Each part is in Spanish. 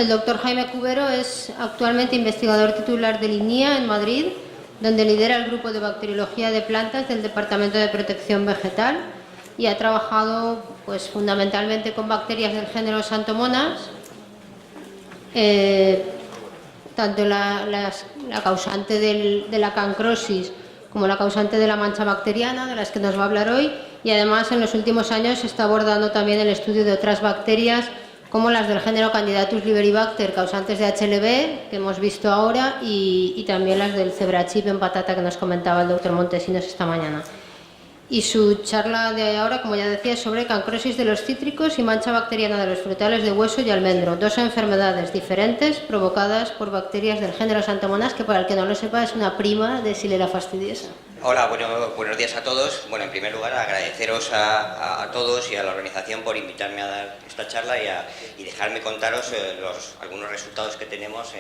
el doctor Jaime Cubero es actualmente investigador titular del INIA en Madrid, donde lidera el grupo de bacteriología de plantas del Departamento de Protección Vegetal y ha trabajado pues, fundamentalmente con bacterias del género Xanthomonas, tanto la causante de la cancrosis como la causante de la mancha bacteriana, de las que nos va a hablar hoy, y además en los últimos años se está abordando también el estudio de otras bacterias como las del género Candidatus liberibacter, causantes de HLB, que hemos visto ahora, y también las del zebrachip en patata que nos comentaba el doctor Montesinos esta mañana. Y su charla de ahora, como ya decía, es sobre cancrosis de los cítricos y mancha bacteriana de los frutales de hueso y almendro, dos enfermedades diferentes provocadas por bacterias del género Xanthomonas, que para el que no lo sepa es una prima de Xylella fastidiosa. Hola, buenos días a todos. Bueno, en primer lugar agradeceros a todos y a la organización por invitarme a dar esta charla y dejarme contaros algunos resultados que tenemos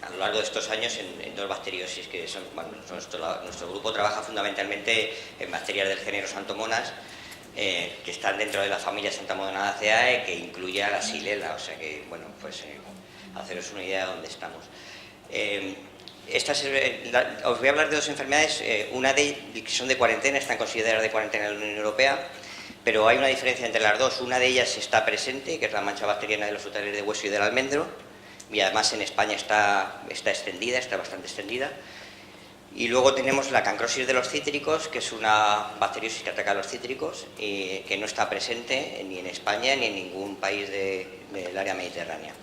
a lo largo de estos años en dos bacteriosis que son, bueno, nuestro grupo trabaja fundamentalmente en bacterias del género Xanthomonas, que están dentro de la familia Xanthomonaceae, que incluye a la Xylella, o sea que, bueno, pues haceros una idea de dónde estamos. Os voy a hablar de dos enfermedades, una de ellas que son de cuarentena, están consideradas de cuarentena en la Unión Europea, pero hay una diferencia entre las dos. Una de ellas está presente, que es la mancha bacteriana de los frutales de hueso y del almendro, y además en España está extendida, está bastante extendida. Y luego tenemos la cancrosis de los cítricos, que es una bacteriosis que ataca a los cítricos y que no está presente ni en España ni en ningún país del área mediterránea.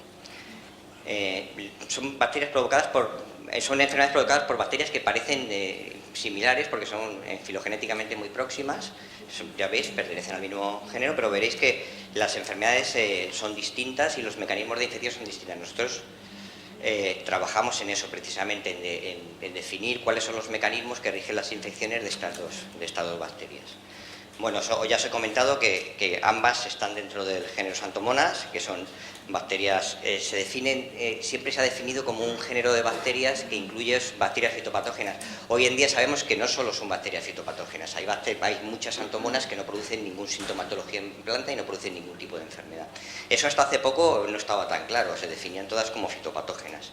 Son enfermedades provocadas por bacterias que parecen similares porque son filogenéticamente muy próximas. Ya veis, pertenecen al mismo género, pero veréis que las enfermedades son distintas y los mecanismos de infección son distintos. Nosotros trabajamos en eso precisamente, en definir cuáles son los mecanismos que rigen las infecciones de estas dos bacterias. Bueno, ya os he comentado que ambas están dentro del género Xanthomonas, que son bacterias, siempre se ha definido como un género de bacterias que incluye bacterias fitopatógenas. Hoy en día sabemos que no solo son bacterias fitopatógenas, hay muchas Xanthomonas que no producen ninguna sintomatología en planta y no producen ningún tipo de enfermedad. Eso hasta hace poco no estaba tan claro, se definían todas como fitopatógenas.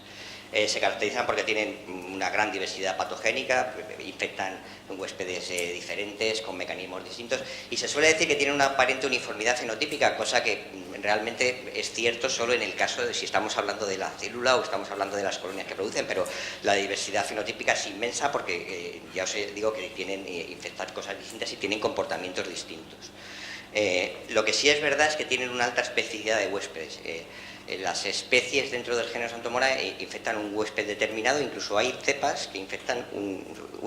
Se caracterizan porque tienen una gran diversidad patogénica, infectan huéspedes diferentes, con mecanismos distintos, y se suele decir que tienen una aparente uniformidad fenotípica, cosa que realmente es cierto solo en el caso de si estamos hablando de la célula o estamos hablando de las colonias que producen, pero la diversidad fenotípica es inmensa porque ya os digo que tienen infectar cosas distintas y tienen comportamientos distintos. Lo que sí es verdad es que tienen una alta especificidad de huéspedes. Las especies dentro del género Xanthomonas infectan un huésped determinado, incluso hay cepas que infectan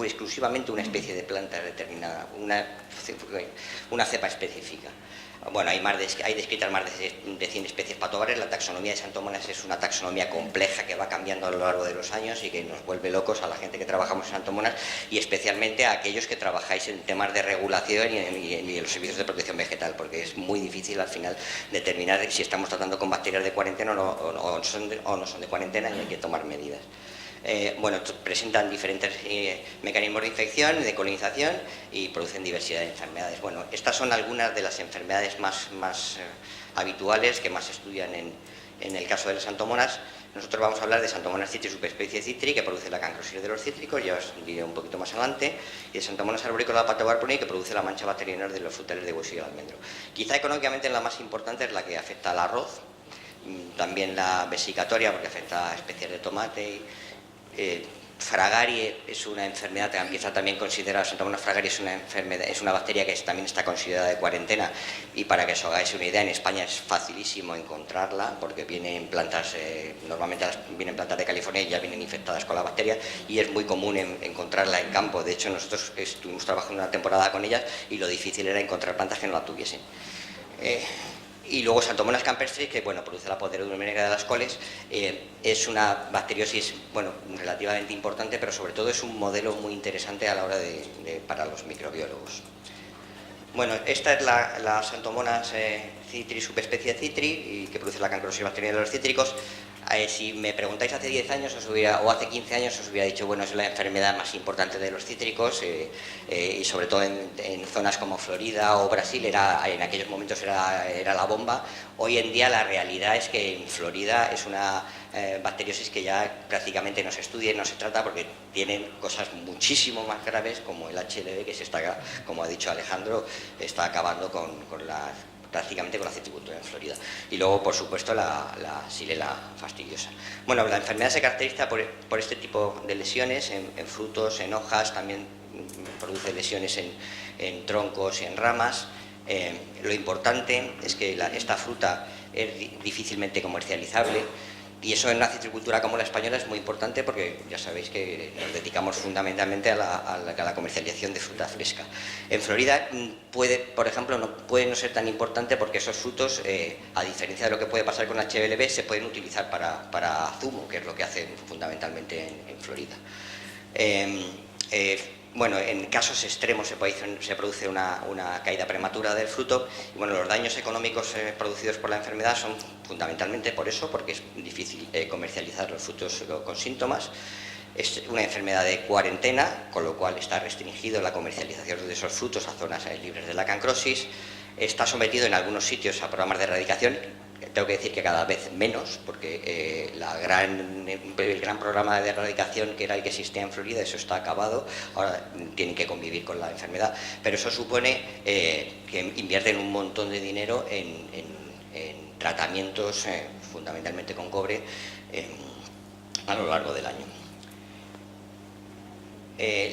exclusivamente una especie de planta determinada, una cepa específica. Bueno, hay descritas más de 100 especies patobares. La taxonomía de Xanthomonas es una taxonomía compleja que va cambiando a lo largo de los años y que nos vuelve locos a la gente que trabajamos en Xanthomonas y especialmente a aquellos que trabajáis en temas de regulación y en los servicios de protección vegetal, porque es muy difícil al final determinar si estamos tratando con bacterias de cuarentena o no son de cuarentena y hay que tomar medidas. Bueno, presentan diferentes mecanismos de infección, de colonización y producen diversidad de enfermedades. Bueno, estas son algunas de las enfermedades más habituales que más se estudian en el caso de las Xanthomonas. Nosotros vamos a hablar de Xanthomonas citri, subespecie citri, que produce la cancrosis de los cítricos, ya os diré un poquito más adelante, y de Xanthomonas arboricola patobarponi, que produce la mancha bacteriana de los frutales de hueso y el almendro. Quizá económicamente la más importante es la que afecta al arroz, también la vesicatoria porque afecta a especies de tomate. Fragarie es una enfermedad que empieza también considerada, Xanthomonas fragarie es una bacteria que también está considerada de cuarentena, y para que os hagáis una idea, en España es facilísimo encontrarla porque vienen plantas, normalmente vienen plantas de California y ya vienen infectadas con la bacteria, y es muy común encontrarla en campo. De hecho, nosotros estuvimos trabajando una temporada con ellas y lo difícil era encontrar plantas que no la tuviesen. Y luego Xanthomonas campestris, que bueno, produce la podredumbre negra de las coles, es una bacteriosis relativamente importante, pero sobre todo es un modelo muy interesante a la hora para los microbiólogos. Bueno, esta es la Xanthomonas citri, subespecie citri, y que produce la cancrosis bacteriana de los cítricos. Si me preguntáis hace 10 años o hace 15 años os hubiera dicho, bueno, es la enfermedad más importante de los cítricos y sobre todo en zonas como Florida o Brasil en aquellos momentos era la bomba. Hoy en día la realidad es que en Florida es una bacteriosis que ya prácticamente no se estudia y no se trata porque tienen cosas muchísimo más graves como el HLV, que se está, como ha dicho Alejandro, está acabando prácticamente con la citricultura en Florida. Y luego, por supuesto, la Xylella fastidiosa. Bueno, la enfermedad se caracteriza por este tipo de lesiones en frutos, en hojas, también produce lesiones en troncos y en ramas. Lo importante es que esta fruta es difícilmente comercializable. Y eso en una citricultura como la española es muy importante porque ya sabéis que nos dedicamos fundamentalmente a la comercialización de fruta fresca. En Florida por ejemplo, puede no ser tan importante porque esos frutos, a diferencia de lo que puede pasar con HLB, se pueden utilizar para zumo, que es lo que hacen fundamentalmente en Florida. Bueno, en casos extremos se produce una caída prematura del fruto y bueno, los daños económicos producidos por la enfermedad son fundamentalmente por eso, porque es difícil comercializar los frutos con síntomas. Es una enfermedad de cuarentena, con lo cual está restringido la comercialización de esos frutos a zonas libres de la cancrosis. Está sometido en algunos sitios a programas de erradicación. Tengo que decir que cada vez menos, porque el gran programa de erradicación que era el que existía en Florida, eso está acabado, ahora tienen que convivir con la enfermedad, pero eso supone que invierten un montón de dinero en tratamientos, fundamentalmente con cobre, a lo largo del año.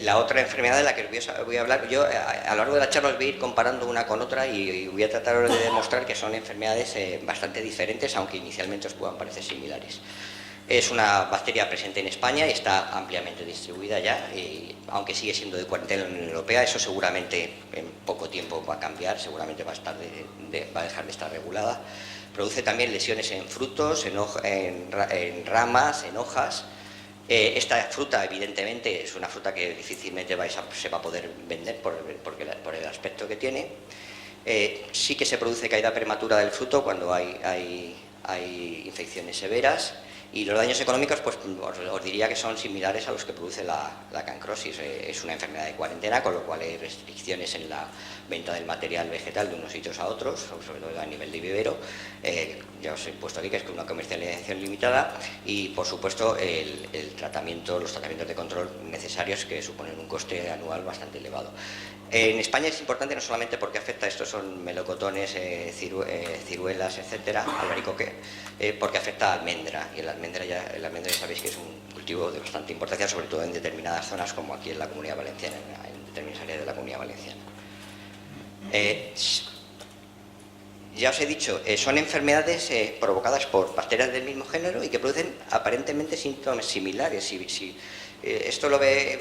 La otra enfermedad de la que voy a hablar, yo a lo largo de la charla os voy a ir comparando una con otra y voy a tratar de demostrar que son enfermedades bastante diferentes, aunque inicialmente os puedan parecer similares. Es una bacteria presente en España y está ampliamente distribuida ya, aunque sigue siendo de cuarentena en la Unión Europea. Eso seguramente en poco tiempo va a cambiar, seguramente va a dejar de estar regulada. Produce también lesiones en frutos, en ramas, en hojas. Esta fruta, evidentemente, es una fruta que difícilmente se va a poder vender por el aspecto que tiene. Sí que se produce caída prematura del fruto cuando hay infecciones severas. Y los daños económicos, pues os diría que son similares a los que produce la cancrosis. Es una enfermedad de cuarentena, con lo cual hay restricciones en la venta del material vegetal de unos sitios a otros, sobre todo a nivel de vivero. Ya os he puesto aquí que es una comercialización limitada y, por supuesto, los tratamientos de control necesarios, que suponen un coste anual bastante elevado. En España es importante no solamente porque afecta, estos son melocotones, ciruelas, etcétera, albaricoque, porque afecta a almendra, y el almendra ya sabéis que es un cultivo de bastante importancia, sobre todo en determinadas zonas como aquí en la Comunidad Valenciana, en determinadas áreas de la Comunidad Valenciana. Ya os he dicho, son enfermedades provocadas por bacterias del mismo género y que producen aparentemente síntomas similares. Esto lo ve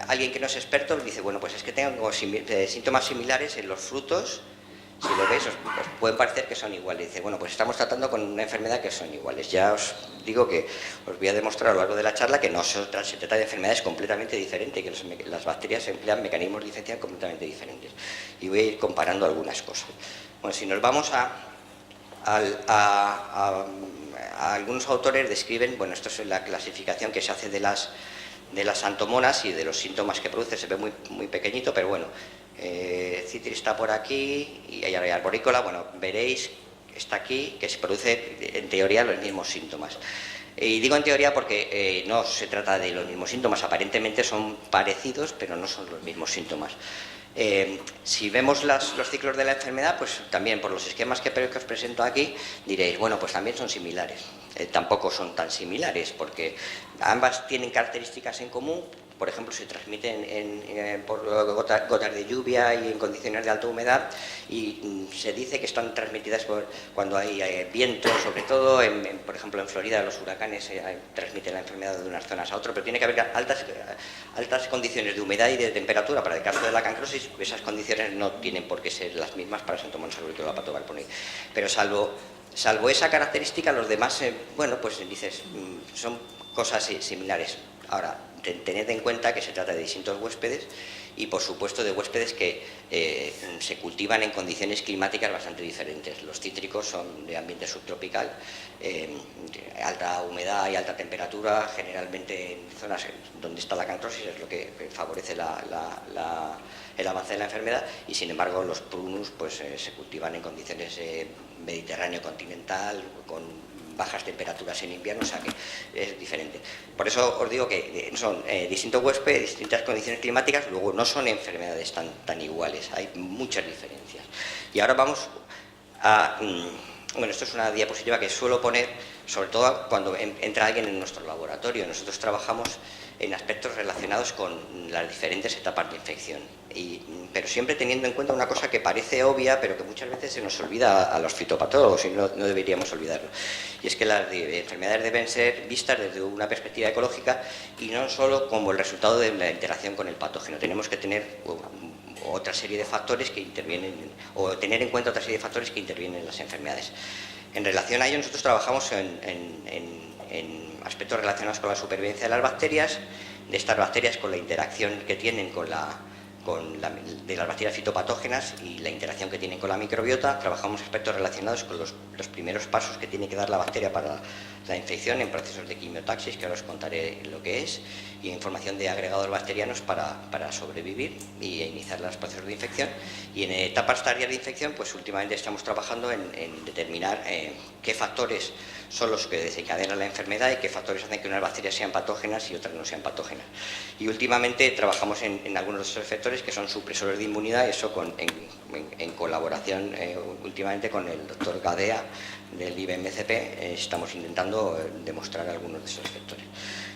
alguien que no es experto, dice, bueno, pues es que tengo síntomas similares en los frutos. Si lo veis, os pueden parecer que son iguales. Dice, bueno, pues estamos tratando con una enfermedad que son iguales. Ya os digo que os voy a demostrar a lo largo de la charla que se trata de enfermedades completamente diferentes, que las bacterias emplean mecanismos de diferenciación completamente diferentes. Y voy a ir comparando algunas cosas. Bueno, si nos vamos a algunos autores describen, bueno, esto es la clasificación que se hace de las santomonas y de los síntomas que produce. Se ve muy pequeñito, pero bueno. Citris está por aquí y hay arborícola, bueno, veréis, está aquí, que se produce en teoría los mismos síntomas. Y digo en teoría porque no se trata de los mismos síntomas, aparentemente son parecidos, pero no son los mismos síntomas. Si vemos los ciclos de la enfermedad, pues también por los esquemas que os presento aquí, diréis, bueno, pues también son similares. Tampoco son tan similares, porque ambas tienen características en común. Por ejemplo, se transmiten por gotas de lluvia y en condiciones de alta humedad, y se dice que están transmitidas cuando hay viento, sobre todo, por ejemplo, en Florida los huracanes transmiten la enfermedad de unas zonas a otras, pero tiene que haber altas condiciones de humedad y de temperatura. Para el caso de la cancrosis, esas condiciones no tienen por qué ser las mismas para Santomonas arborícola Patobarponi. Pero salvo esa característica, los demás, bueno, pues dices, son cosas similares. Ahora, tened en cuenta que se trata de distintos huéspedes y, por supuesto, de huéspedes que se cultivan en condiciones climáticas bastante diferentes. Los cítricos son de ambiente subtropical, alta humedad y alta temperatura, generalmente en zonas donde está la acantrosis, es lo que favorece el avance de la enfermedad, y sin embargo los prunus pues, se cultivan en condiciones mediterráneo continental, con bajas temperaturas en invierno, o sea que es diferente. Por eso os digo que son distintos huéspedes, distintas condiciones climáticas, luego no son enfermedades tan iguales, hay muchas diferencias. Y ahora vamos a... bueno, esto es una diapositiva que suelo poner, sobre todo cuando entra alguien en nuestro laboratorio. Nosotros trabajamos en aspectos relacionados con las diferentes etapas de infección, pero siempre teniendo en cuenta una cosa que parece obvia, pero que muchas veces se nos olvida a los fitopatólogos y no deberíamos olvidarlo. Y es que las enfermedades deben ser vistas desde una perspectiva ecológica y no solo como el resultado de la interacción con el patógeno. Tenemos que tener otra serie de factores que intervienen, o tener en cuenta otra serie de factores que intervienen en las enfermedades. En relación a ello, nosotros trabajamos en aspectos relacionados con la supervivencia de las bacterias, de estas bacterias con la interacción que tienen de las bacterias fitopatógenas y la interacción que tienen con la microbiota. Trabajamos aspectos relacionados con los primeros pasos que tiene que dar la bacteria para la infección en procesos de quimiotaxis, que ahora os contaré lo que es, y información de agregados bacterianos para sobrevivir y iniciar los procesos de infección. Y en etapas tardías de infección, pues últimamente estamos trabajando en determinar qué factores son los que desencadenan la enfermedad y qué factores hacen que unas bacterias sean patógenas y otras no sean patógenas. Y últimamente trabajamos en algunos de esos efectores que son supresores de inmunidad, y eso en colaboración últimamente con el doctor Gadea del IBMCP estamos intentando demostrar algunos de esos efectores.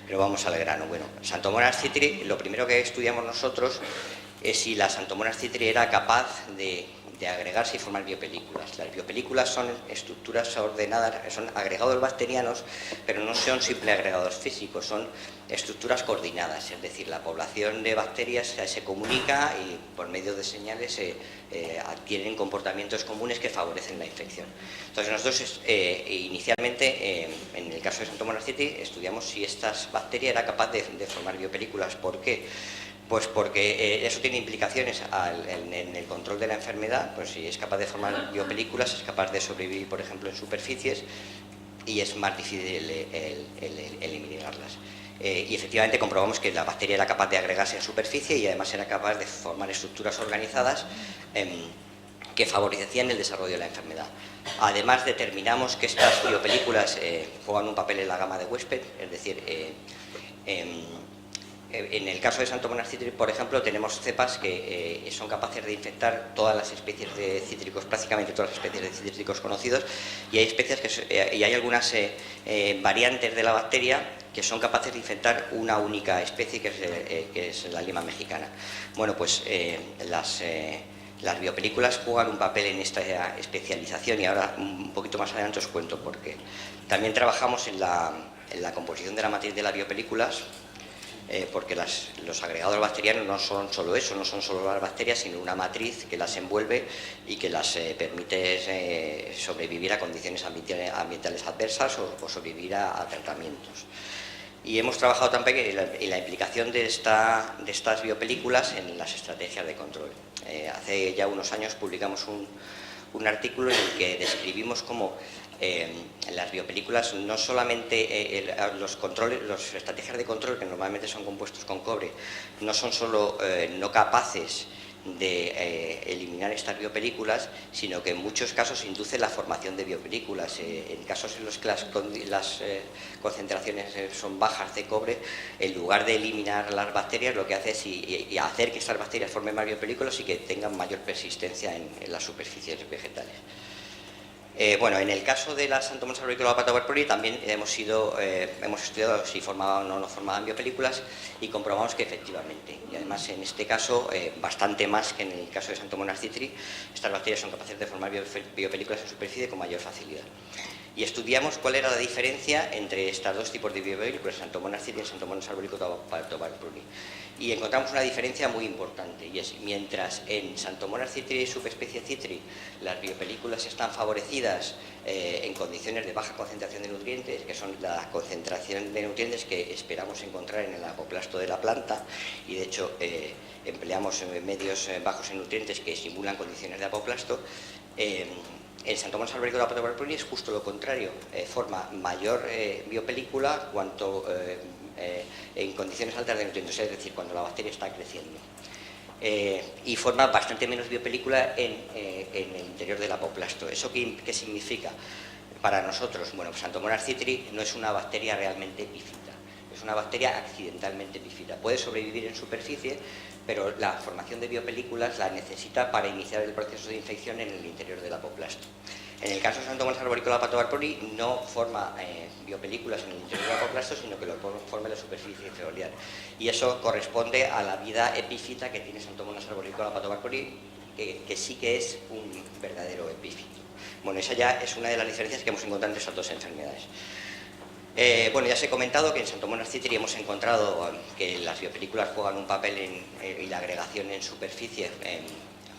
Pero vamos al grano. Bueno, Xanthomonas citri, lo primero que estudiamos nosotros es si la Xanthomonas citri era capaz de agregarse y formar biopelículas. Las biopelículas son estructuras ordenadas, son agregados bacterianos, pero no son simples agregados físicos, son estructuras coordinadas, es decir, la población de bacterias se comunica y por medio de señales adquieren comportamientos comunes que favorecen la infección. Entonces nosotros inicialmente, en el caso de Xanthomonas citri, estudiamos si esta bacteria era capaz de formar biopelículas. ¿Por qué? Pues porque eso tiene implicaciones en el control de la enfermedad. Pues si es capaz de formar biopelículas, es capaz de sobrevivir, por ejemplo, en superficies, y es más difícil eliminarlas. Y efectivamente comprobamos que la bacteria era capaz de agregarse en superficie y además era capaz de formar estructuras organizadas que favorecían el desarrollo de la enfermedad. Además, determinamos que estas biopelículas juegan un papel en la gama de huésped, es decir, en el caso de Xanthomonas citri, por ejemplo, tenemos cepas que son capaces de infectar todas las especies de cítricos, prácticamente todas las especies de cítricos conocidos, y hay especies y hay algunas variantes de la bacteria que son capaces de infectar una única especie, que es la lima mexicana. Bueno, pues las biopelículas juegan un papel en esta especialización, y ahora un poquito más adelante os cuento por qué. También trabajamos en la composición de la matriz de las biopelículas, porque los agregados bacterianos no son solo eso, no son solo las bacterias, sino una matriz que las envuelve y que las permite sobrevivir a condiciones ambientales adversas o sobrevivir a tratamientos. Y hemos trabajado también en la implicación de estas biopelículas en las estrategias de control. Hace ya unos años publicamos un artículo en el que describimos cómo las biopelículas, no solamente las estrategias de control, que normalmente son compuestos con cobre, no son solo no capaces de eliminar estas biopelículas, sino que en muchos casos induce la formación de biopelículas. En casos en los que las concentraciones son bajas de cobre, en lugar de eliminar las bacterias, lo que hace es y hacer que estas bacterias formen más biopelículas y que tengan mayor persistencia en las superficies vegetales. Bueno, en el caso de las Xanthomonas arborícola patagonia también hemos estudiado si formaban o no formaban biopelículas, y comprobamos que efectivamente, y además en este caso bastante más que en el caso de Xanthomonas citri, estas bacterias son capaces de formar biopelículas en superficie con mayor facilidad. y estudiamos cuál era la diferencia entre estos dos tipos de biopelículas, Xanthomonas citri y Xanthomonas arboricotobarbarpuri. Y encontramos una diferencia muy importante, y es mientras en Xanthomonas citri y subespecie citri las biopelículas están favorecidas en condiciones de baja concentración de nutrientes, que son la concentración de nutrientes que esperamos encontrar en el apoplasto de la planta, y de hecho empleamos medios bajos en nutrientes que simulan condiciones de apoplasto. En Xanthomonas arboricotobarbarpuri es justo lo contrario, forma mayor biopelícula cuanto en condiciones altas de nutrientes, es decir, cuando la bacteria está creciendo. Y forma bastante menos biopelícula en el interior del apoplasto. ¿Eso qué significa para nosotros? Bueno, Xanthomonas citri no es una bacteria realmente epífita, es una bacteria accidentalmente epífita. Puede sobrevivir en superficie, pero la formación de biopelículas la necesita para iniciar el proceso de infección en el interior del apoplasto. En el caso de Xanthomonas arboricotobarbarpuri no forma biopelículas en el interior del apoplasto, sino que lo forma en la superficie foliar. Y eso corresponde a la vida epífita que tiene Xanthomonas arboricotobarbarpuri, que sí que es un verdadero epífito. Bueno, esa ya es una de las diferencias que hemos encontrado entre esas dos enfermedades. Bueno, ya os he comentado que en Xanthomonas citri hemos encontrado que las biopelículas juegan un papel y la agregación en superficie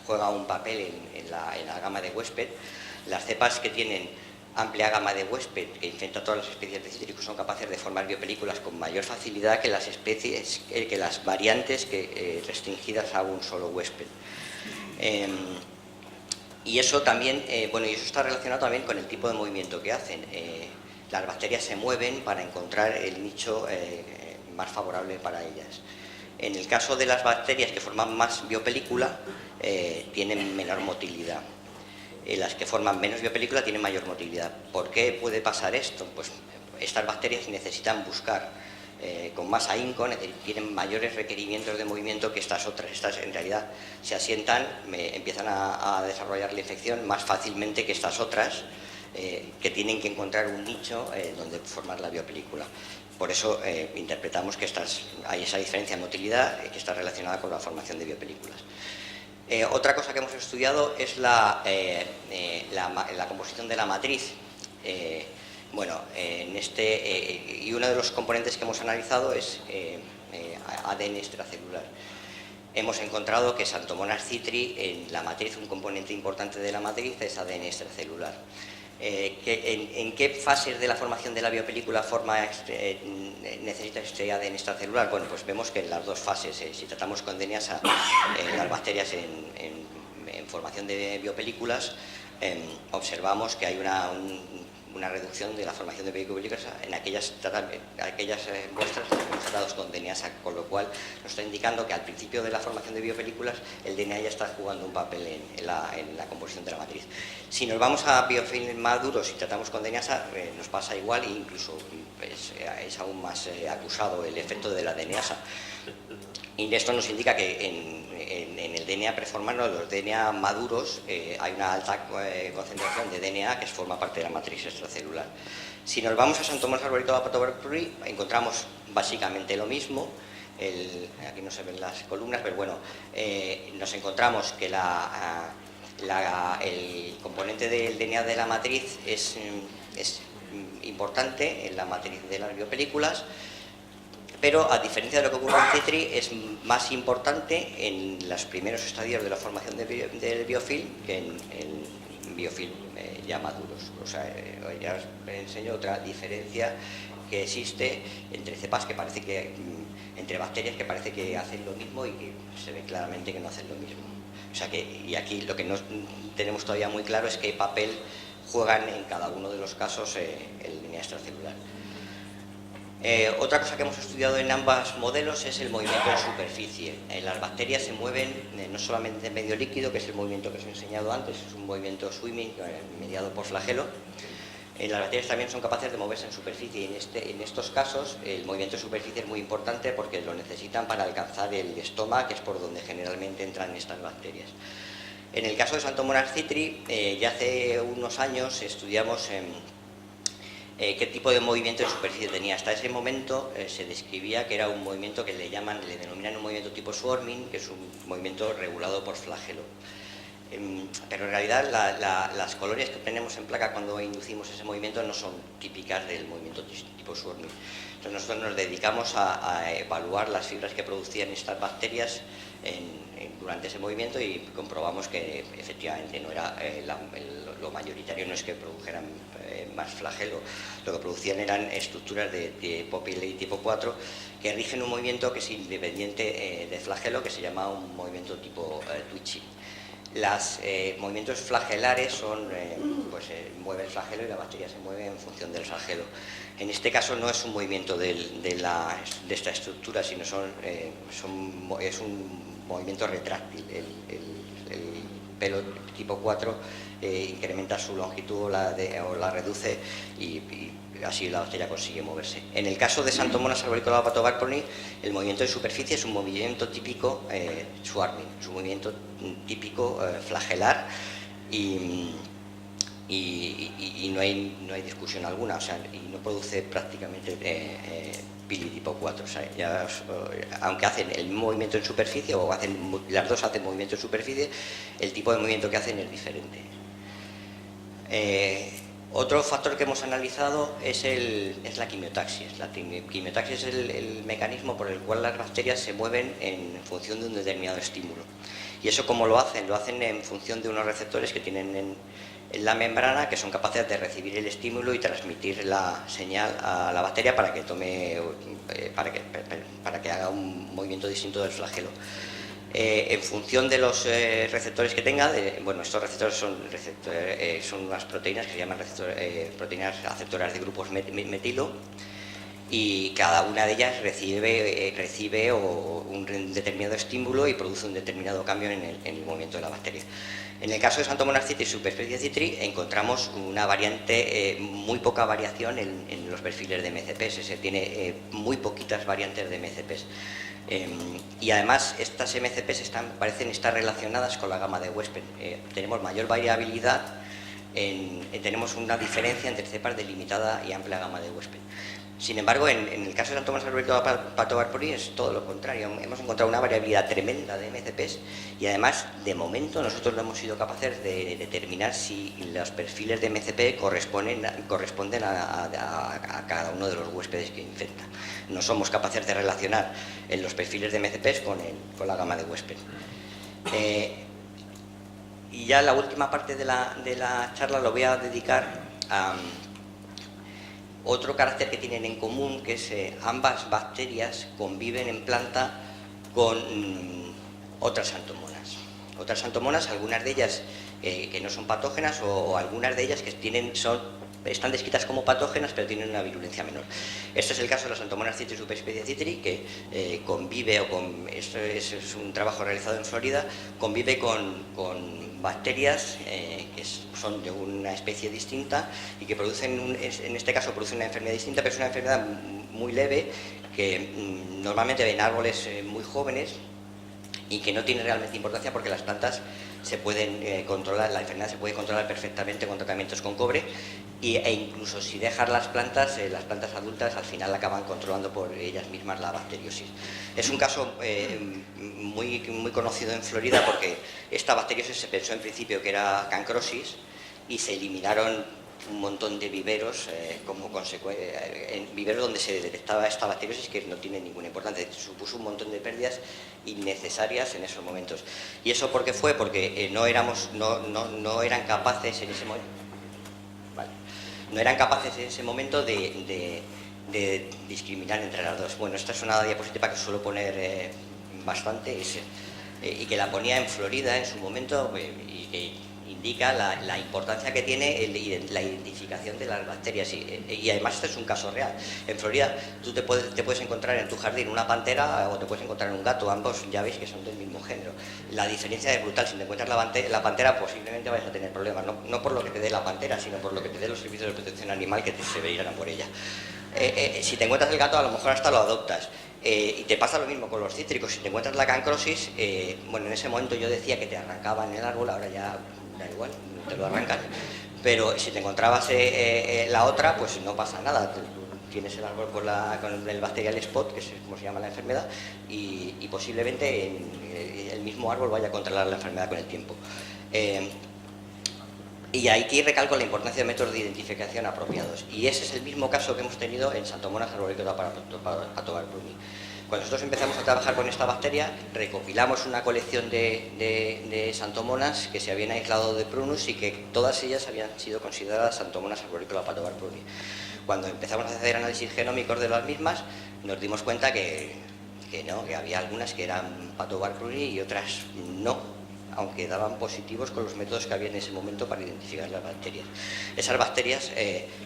juega un papel en la gama de huésped. Las cepas que tienen amplia gama de huésped, que infecta todas las especies de cítricos, son capaces de formar biopelículas con mayor facilidad que las variantes restringidas a un solo huésped. Y eso también, bueno, y eso está relacionado también con el tipo de movimiento que hacen. Las bacterias se mueven para encontrar el nicho más favorable para ellas. En el caso de las bacterias que forman más biopelícula, tienen menor motilidad. Las que forman menos biopelícula tienen mayor motilidad. ¿Por qué puede pasar esto? Pues estas bacterias necesitan buscar con más ahínco, tienen mayores requerimientos de movimiento que estas otras. Estas en realidad se asientan, empiezan a desarrollar la infección más fácilmente que estas otras, que tienen que encontrar un nicho donde formar la biopelícula. Por eso interpretamos que hay esa diferencia en motilidad que está relacionada con la formación de biopelículas. Otra cosa que hemos estudiado es la composición de la matriz. Bueno, y uno de los componentes que hemos analizado es ADN extracelular. Hemos encontrado que Xanthomonas citri, en la matriz, un componente importante de la matriz es ADN extracelular. ¿En qué fases de la formación de la biopelícula necesita este ADN extracelular? Bueno, pues vemos que en las dos fases, si tratamos con DNAsa, las bacterias en formación de biopelículas, observamos que hay una reducción de la formación de biopelículas en aquellas muestras tratadas con DNAsa, con lo cual nos está indicando que al principio de la formación de biopelículas el DNA ya está jugando un papel en la composición de la matriz. Si nos vamos a biofilms maduros y tratamos con DNAsa, nos pasa igual, e incluso es aún más acusado el efecto de la DNAsa. Y esto nos indica que en el DNA preformado, los DNA maduros, hay una alta concentración de DNA que forma parte de la matriz extracelular. Si nos vamos a Xanthomonas arboricotobarbarpuri, encontramos básicamente lo mismo. Aquí no se ven las columnas, pero bueno, nos encontramos que el componente del DNA de la matriz es importante en la matriz de las biopelículas, pero a diferencia de lo que ocurre en citri, es más importante en los primeros estadios de la formación del biofilm que en biofilm ya maduros. O sea, ya os enseño otra diferencia que existe entre cepas que parece que, entre bacterias que parece que hacen lo mismo y que se ve claramente que no hacen lo mismo. O sea que, y aquí lo que no tenemos todavía muy claro es qué papel juegan en cada uno de los casos el DNA extracelular. Otra cosa que hemos estudiado en ambos modelos es el movimiento en superficie. Las bacterias se mueven no solamente en medio líquido, que es el movimiento que os he enseñado antes, es un movimiento swimming mediado por flagelo. Las bacterias también son capaces de moverse en superficie y en estos casos el movimiento en superficie es muy importante porque lo necesitan para alcanzar el estoma, que es por donde generalmente entran estas bacterias. En el caso de Xanthomonas citri, ya hace unos años estudiamos qué tipo de movimiento en superficie tenía. Hasta ese momento se describía que era un movimiento que le denominan un movimiento tipo swarming, que es un movimiento regulado por flagelo. Pero en realidad las colonias que tenemos en placa cuando inducimos ese movimiento no son típicas del movimiento tipo swarming. Entonces nosotros nos dedicamos a evaluar las fibras que producían estas bacterias durante ese movimiento y comprobamos que efectivamente no era lo mayoritario, no es que produjeran más flagelo, lo que producían eran estructuras de tipo PLI tipo 4 que rigen un movimiento que es independiente de flagelo, que se llama un movimiento tipo twitching. Los movimientos flagelares son, mueve el flagelo y la bacteria se mueve en función del flagelo. En este caso no es un movimiento de esta estructura, sino es un movimiento retráctil. El pelo tipo 4 incrementa su longitud o la reduce y así la bacteria consigue moverse. En el caso de Xanthomonas arboricola patobarponi, el movimiento de superficie es un movimiento típico swarming, es un movimiento típico flagelar y no hay discusión alguna, o sea, y no produce prácticamente pili tipo 4, o sea, aunque hacen el mismo movimiento en superficie o las dos hacen movimiento en superficie, el tipo de movimiento que hacen es diferente. Otro factor que hemos analizado es la quimiotaxis. La quimiotaxis es el mecanismo por el cual las bacterias se mueven en función de un determinado estímulo. ¿Y eso cómo lo hacen? Lo hacen en función de unos receptores que tienen en la membrana, que son capaces de recibir el estímulo y transmitir la señal a la bacteria para que haga un movimiento distinto del flagelo. En función de los receptores que tenga, estos receptores son unas proteínas que se llaman proteínas aceptoras de grupos metilo, y cada una de ellas recibe un determinado estímulo y produce un determinado cambio en el movimiento de la bacteria. En el caso de Xanthomonas citri subespecie citri encontramos una variante, muy poca variación en los perfiles de MCPs, se tiene muy poquitas variantes de MCPs. Y además estas MCPs parecen estar relacionadas con la gama de Wespel. Tenemos mayor variabilidad, tenemos una diferencia entre cepas de limitada y amplia gama de Wespel. Sin embargo, en el caso de Xanthomonas arboricola patobarponi es todo lo contrario. Hemos encontrado una variabilidad tremenda de MCPs y además, de momento, nosotros no hemos sido capaces de determinar si los perfiles de MCP corresponden a cada uno de los huéspedes que infecta. No somos capaces de relacionar los perfiles de MCPs con la gama de huésped. Y ya la última parte de la charla lo voy a dedicar a otro carácter que tienen en común, que es ambas bacterias conviven en planta con otras xanthomonas. Otras xanthomonas, algunas de ellas que no son patógenas o algunas de ellas que están descritas como patógenas pero tienen una virulencia menor. Este es el caso de las Xanthomonas citri subespecie citri, que convive, esto es un trabajo realizado en Florida, convive con bacterias que son de una especie distinta y que producen, en este caso producen una enfermedad distinta, pero es una enfermedad muy leve que normalmente en árboles muy jóvenes y que no tiene realmente importancia porque las plantas se pueden controlar, la enfermedad se puede controlar perfectamente con tratamientos con cobre e incluso si dejas las plantas adultas al final acaban controlando por ellas mismas la bacteriosis. Es un caso muy conocido en Florida porque esta bacteriosis se pensó en principio que era cancrosis y se eliminaron un montón de viveros como consecuencia, en viveros donde se detectaba esta bacteriosis que no tiene ninguna importancia, supuso un montón de pérdidas innecesarias en esos momentos. ¿Y eso por qué fue? Porque no eran capaces en ese momento, no eran capaces en ese momento de discriminar entre las dos. Bueno, esta es una diapositiva que suelo poner bastante y que la ponía en Florida en su momento y que indica la importancia que tiene la identificación de las bacterias y además este es un caso real. En Florida tú te puedes encontrar en tu jardín una pantera o te puedes encontrar un gato, ambos ya veis que son del mismo género. La diferencia es brutal, si te encuentras la pantera posiblemente vayas a tener problemas, no por lo que te dé la pantera, sino por lo que te dé los servicios de protección animal que se veían por ella. Si te encuentras el gato a lo mejor hasta lo adoptas. Y te pasa lo mismo con los cítricos, si te encuentras la cancrosis, en ese momento yo decía que te arrancaban el árbol, ahora ya da igual, te lo arrancan, pero si te encontrabas la otra, pues no pasa nada, tú tienes el árbol con el bacterial spot, que es como se llama la enfermedad, y posiblemente el mismo árbol vaya a controlar la enfermedad con el tiempo. Y aquí recalco la importancia de métodos de identificación apropiados. Y ese es el mismo caso que hemos tenido en Santomonas arborícola patobarpruni. Cuando nosotros empezamos a trabajar con esta bacteria, recopilamos una colección de santomonas que se habían aislado de Prunus y que todas ellas habían sido consideradas Santomonas arborícola patobarpruni. Cuando empezamos a hacer análisis genómicos de las mismas, nos dimos cuenta que no, que había algunas que eran patobarpruni y otras no, aunque daban positivos con los métodos que había en ese momento para identificar las bacterias. Esas bacterias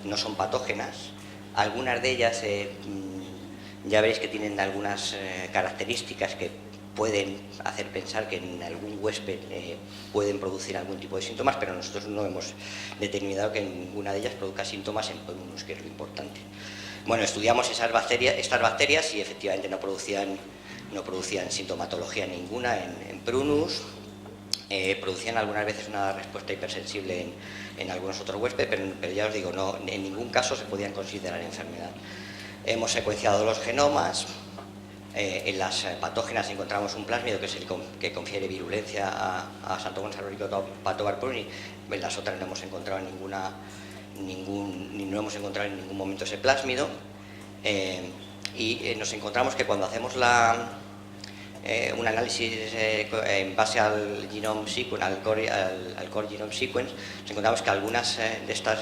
no son patógenas, algunas de ellas ya veréis que tienen algunas características que pueden hacer pensar que en algún huésped pueden producir algún tipo de síntomas, pero nosotros no hemos determinado que ninguna de ellas produzca síntomas en Prunus, que es lo importante. Bueno, estudiamos estas bacterias y efectivamente no producían sintomatología ninguna en Prunus. Producían algunas veces una respuesta hipersensible en algunos otros huéspedes, pero ya os digo, no, en ningún caso se podían considerar enfermedad. Hemos secuenciado los genomas. En las patógenas encontramos un plásmido que es el que confiere virulencia a Santomonas arborícola patobarpruni. En las otras no hemos encontrado no hemos encontrado en ningún momento ese plásmido. Y nos encontramos que cuando hacemos un análisis en base al genome sequence, al core genome sequence, nos encontramos que algunas de estas,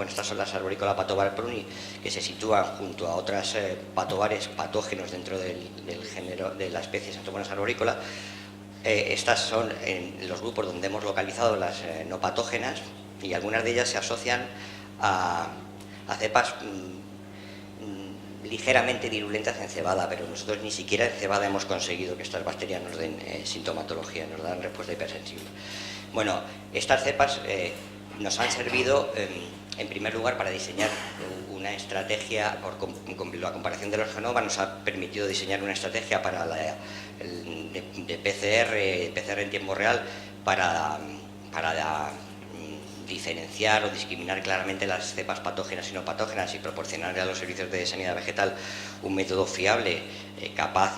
estas son las arborícola patobarpruni, que se sitúan junto a otras patobares patógenos dentro del género de la especie Santomonas arborícola. Estas son en los grupos donde hemos localizado las no patógenas, y algunas de ellas se asocian a cepas ligeramente virulentas en cebada, pero nosotros ni siquiera en cebada hemos conseguido que estas bacterias nos den sintomatología, nos dan respuesta hipersensible. Bueno, estas cepas nos han servido en primer lugar para diseñar una estrategia, la comparación de los genomas nos ha permitido diseñar una estrategia para de PCR en tiempo real para diferenciar o discriminar claramente las cepas patógenas y no patógenas y proporcionarle a los servicios de sanidad vegetal un método fiable, capaz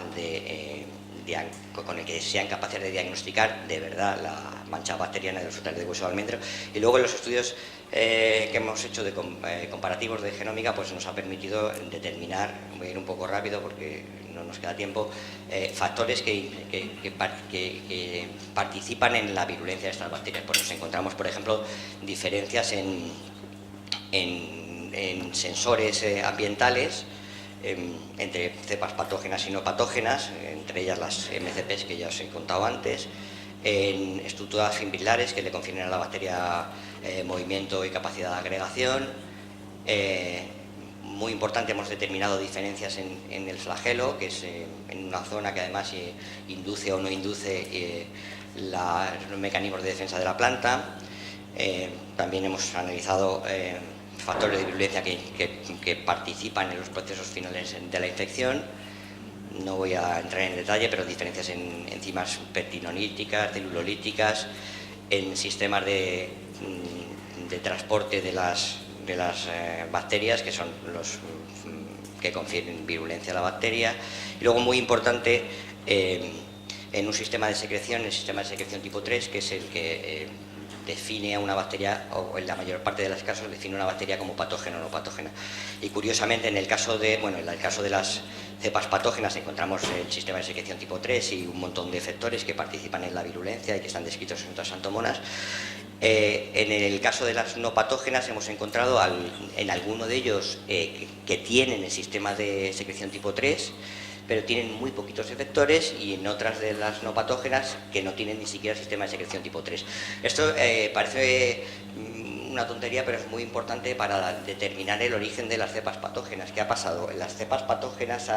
con el que sean capaces de diagnosticar de verdad la mancha bacteriana de los frutales de hueso de almendro. Y luego en los estudios que hemos hecho de comparativos de genómica, pues nos ha permitido determinar, voy a ir un poco rápido porque no nos queda tiempo, factores que participan en la virulencia de estas bacterias. Pues nos encontramos, por ejemplo, diferencias en sensores ambientales entre cepas patógenas y no patógenas, entre ellas las MCPs que ya os he contado antes, en estructuras fibrilares que le confieren a la bacteria movimiento y capacidad de agregación. Muy importante, hemos determinado diferencias en el flagelo, que es en una zona que además induce o no induce los mecanismos de defensa de la planta. También hemos analizado factores de virulencia que participan en los procesos finales de la infección. No voy a entrar en detalle, pero diferencias en enzimas peptidolíticas, celulolíticas, en sistemas de transporte de las bacterias, que son los que confieren virulencia a la bacteria. Y luego, muy importante, en un sistema de secreción, el sistema de secreción tipo 3, que es el que define a una bacteria, o en la mayor parte de los casos define una bacteria como patógena o no patógena. Y curiosamente, en el caso de las cepas patógenas encontramos el sistema de secreción tipo 3 y un montón de efectores que participan en la virulencia y que están descritos en otras santomonas. En el caso de las no patógenas hemos encontrado en alguno de ellos que tienen el sistema de secreción tipo 3, pero tienen muy poquitos efectores, y en otras de las no patógenas que no tienen ni siquiera sistema de secreción tipo 3. Esto parece una tontería, pero es muy importante para determinar el origen de las cepas patógenas. ¿Qué ha pasado? ¿Las cepas no patógenas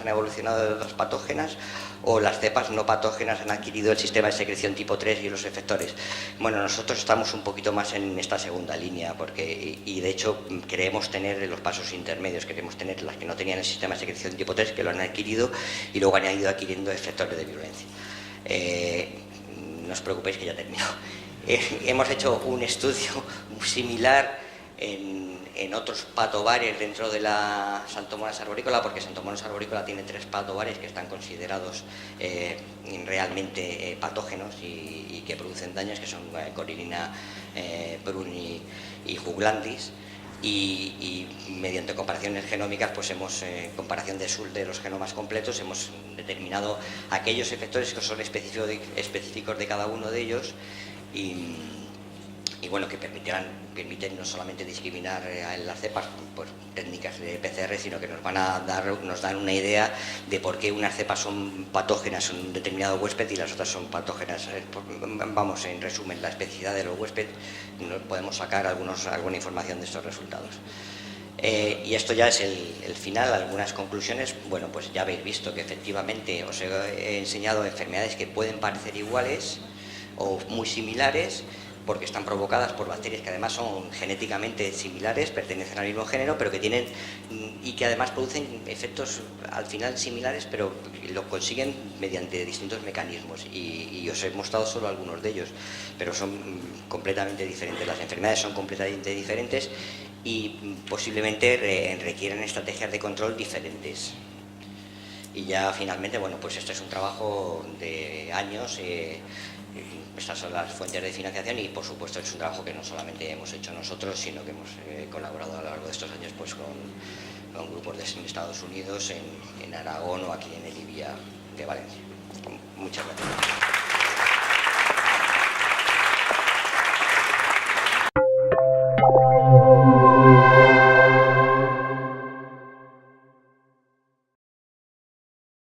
han evolucionado de otras patógenas, o las cepas no patógenas han adquirido el sistema de secreción tipo 3 y los efectores? Bueno, nosotros estamos un poquito más en esta segunda línea, y de hecho queremos tener los pasos intermedios, queremos tener las que no tenían el sistema de secreción tipo 3, que lo han adquirido y luego han ido adquiriendo efectores de virulencia. No os preocupéis, que ya termino. Hemos hecho un estudio similar en otros patobares dentro de la Santomonas arborícola, porque Santomonas arborícola tiene 3 patobares que están considerados realmente patógenos y que producen daños, que son Corylina bruni y Juglandis. Y mediante comparaciones genómicas, pues comparación de los genomas completos, hemos determinado aquellos efectores que son específicos de cada uno de ellos y bueno, que permiten no solamente discriminar en las cepas por técnicas de PCR, sino que nos dan una idea de por qué unas cepas son patógenas en un determinado huésped y las otras son patógenas. Vamos, en resumen, la especificidad de los huéspedes, podemos sacar alguna información de estos resultados. Y esto ya es el final, algunas conclusiones. Bueno, pues ya habéis visto que efectivamente os he enseñado enfermedades que pueden parecer iguales o muy similares, porque están provocadas por bacterias que además son genéticamente similares, pertenecen al mismo género, pero que tienen y que además producen efectos al final similares, pero lo consiguen mediante distintos mecanismos. Y os he mostrado solo algunos de ellos, pero son completamente diferentes. Las enfermedades son completamente diferentes y posiblemente requieren estrategias de control diferentes. Y ya finalmente, bueno, pues esto es un trabajo de años. Estas son las fuentes de financiación y, por supuesto, es un trabajo que no solamente hemos hecho nosotros, sino que hemos colaborado a lo largo de estos años pues, con grupos de Estados Unidos, en Aragón o aquí en el IBIA de Valencia. Muchas gracias.